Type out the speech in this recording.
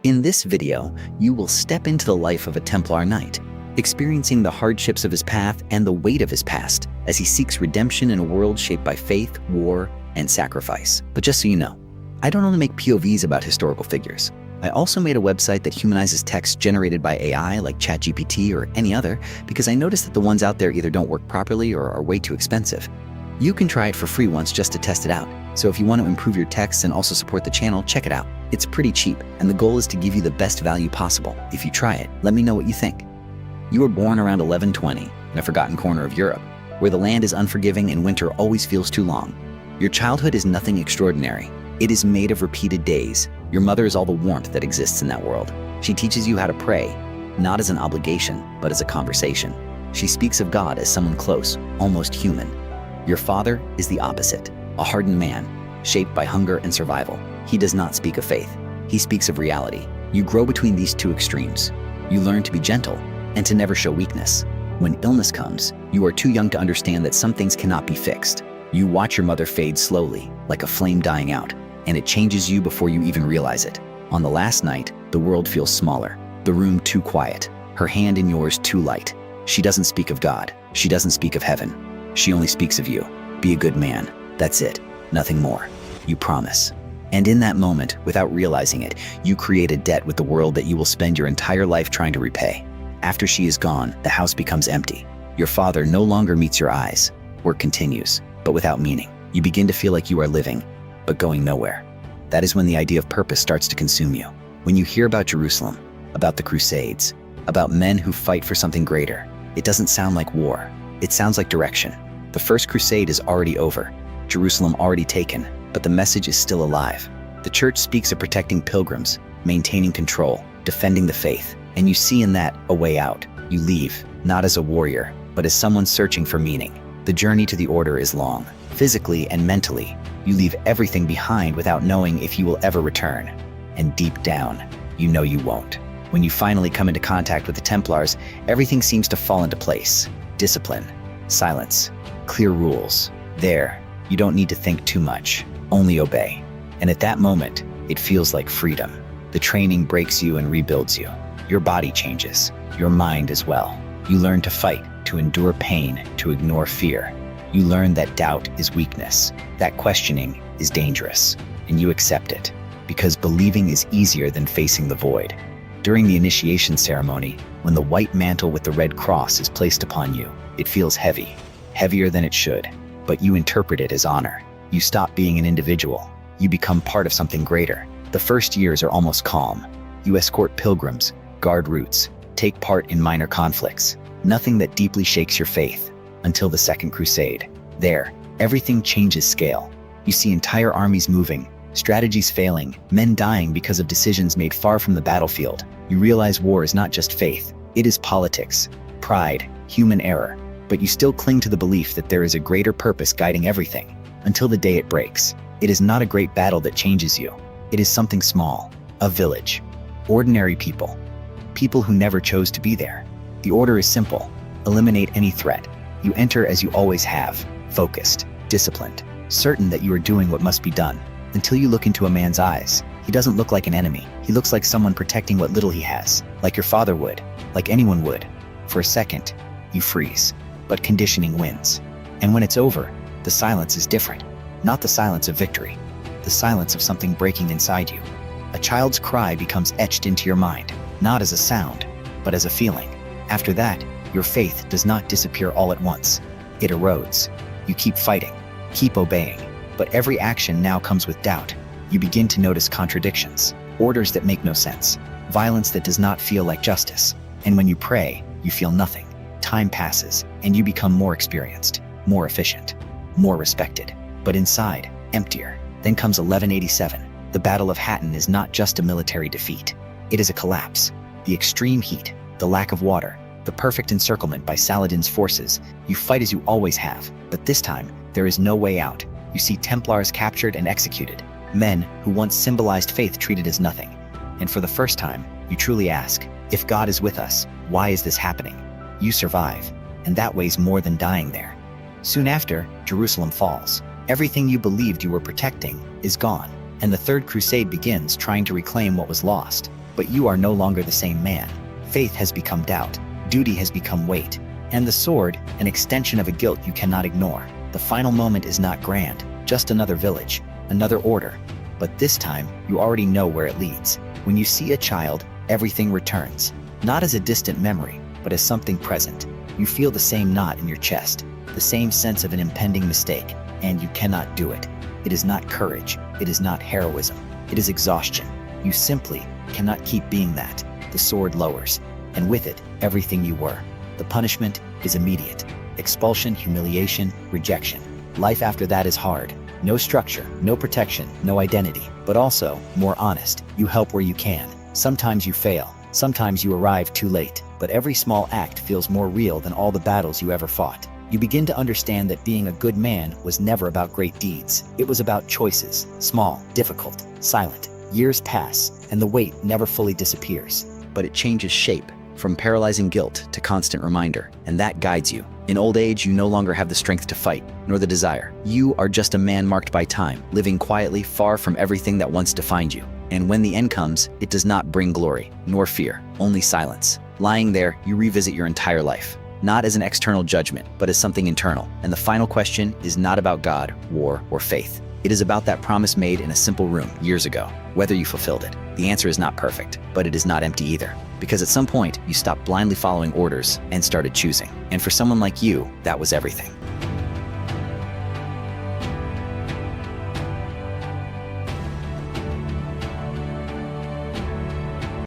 In this video, you will step into the life of a Templar Knight, experiencing the hardships of his path and the weight of his past as he seeks redemption in a world shaped by faith, war, and sacrifice. But just so you know, I don't only make POVs about historical figures. I also made a website that humanizes text generated by AI like ChatGPT or any other because I noticed that the ones out there either don't work properly or are way too expensive. You can try it for free once just to test it out. So if you want to improve your text and also support the channel, check it out. It's pretty cheap, and the goal is to give you the best value possible. If you try it, let me know what you think. You were born around 1120 in a forgotten corner of Europe, where the land is unforgiving and winter always feels too long. Your childhood is nothing extraordinary. It is made of repeated days. Your mother is all the warmth that exists in that world. She teaches you how to pray, not as an obligation, but as a conversation. She speaks of God as someone close, almost human. Your father is the opposite, a hardened man, shaped by hunger and survival. He does not speak of faith. He speaks of reality. You grow between these two extremes. You learn to be gentle and to never show weakness. When illness comes, you are too young to understand that some things cannot be fixed. You watch your mother fade slowly, like a flame dying out, and it changes you before you even realize it. On the last night, the world feels smaller, the room too quiet, her hand in yours too light. She doesn't speak of God. She doesn't speak of heaven. She only speaks of you. Be a good man. That's it. Nothing more. You promise. And in that moment, without realizing it, you create a debt with the world that you will spend your entire life trying to repay. After she is gone, the house becomes empty. Your father no longer meets your eyes. Work continues, but without meaning. You begin to feel like you are living, but going nowhere. That is when the idea of purpose starts to consume you. When you hear about Jerusalem, about the Crusades, about men who fight for something greater, it doesn't sound like war. It sounds like direction. The first crusade is already over, Jerusalem already taken, but the message is still alive. The church speaks of protecting pilgrims, maintaining control, defending the faith, and you see in that a way out. You leave, not as a warrior, but as someone searching for meaning. The journey to the order is long. Physically and mentally, you leave everything behind without knowing if you will ever return. And deep down, you know you won't. When you finally come into contact with the Templars, everything seems to fall into place. Discipline, silence, clear rules. There, you don't need to think too much, only obey. And at that moment, it feels like freedom. The training breaks you and rebuilds you. Your body changes, your mind as well. You learn to fight, to endure pain, to ignore fear. You learn that doubt is weakness, that questioning is dangerous, and you accept it, because believing is easier than facing the void. During the initiation ceremony, when the white mantle with the red cross is placed upon you, it feels heavy, heavier than it should, but you interpret it as honor. You stop being an individual. You become part of something greater. The first years are almost calm. You escort pilgrims, guard routes, take part in minor conflicts. Nothing that deeply shakes your faith, until the Second Crusade. There, everything changes scale. You see entire armies moving, strategies failing, men dying because of decisions made far from the battlefield. You realize war is not just faith, it is politics, pride, human error. But you still cling to the belief that there is a greater purpose guiding everything, until the day it breaks. It is not a great battle that changes you. It is something small, a village, ordinary people, people who never chose to be there. The order is simple: eliminate any threat. You enter as you always have, focused, disciplined, certain that you are doing what must be done, until you look into a man's eyes. He doesn't look like an enemy. He looks like someone protecting what little he has, like your father would, like anyone would. For a second, you freeze, but conditioning wins. And when it's over, the silence is different. Not the silence of victory, the silence of something breaking inside you. A child's cry becomes etched into your mind, not as a sound, but as a feeling. After that, your faith does not disappear all at once. It erodes. You keep fighting, keep obeying, but every action now comes with doubt. You begin to notice contradictions, orders that make no sense, violence that does not feel like justice. And when you pray, you feel nothing. Time passes, and you become more experienced, more efficient, more respected, but inside, emptier. Then comes 1187. The Battle of Hattin is not just a military defeat. It is a collapse. The extreme heat, the lack of water, the perfect encirclement by Saladin's forces. You fight as you always have, but this time, there is no way out. You see Templars captured and executed, men who once symbolized faith treated as nothing. And for the first time, you truly ask, if God is with us, why is this happening? You survive, and that weighs more than dying there. Soon after, Jerusalem falls. Everything you believed you were protecting is gone, and the Third Crusade begins, trying to reclaim what was lost. But you are no longer the same man. Faith has become doubt. Duty has become weight. And the sword, an extension of a guilt you cannot ignore. The final moment is not grand, just another village, another order. But this time, you already know where it leads. When you see a child, everything returns. Not as a distant memory, but as something present. You feel the same knot in your chest, the same sense of an impending mistake, and you cannot do it. It is not courage. It is not heroism. It is exhaustion. You simply cannot keep being that. The sword lowers, and with it, everything you were. The punishment is immediate. Expulsion, humiliation, rejection. Life after that is hard. No structure, no protection, no identity, but also more honest. You help where you can. Sometimes you fail. Sometimes you arrive too late. But every small act feels more real than all the battles you ever fought. You begin to understand that being a good man was never about great deeds. It was about choices. Small, difficult, silent. Years pass, and the weight never fully disappears. But it changes shape, from paralyzing guilt to constant reminder, and that guides you. In old age, you no longer have the strength to fight, nor the desire. You are just a man marked by time, living quietly far from everything that once defined you. And when the end comes, it does not bring glory, nor fear, only silence. Lying there, you revisit your entire life, not as an external judgment, but as something internal. And the final question is not about God, war, or faith. It is about that promise made in a simple room years ago, whether you fulfilled it. The answer is not perfect, but it is not empty either. Because at some point, you stopped blindly following orders and started choosing. And for someone like you, that was everything.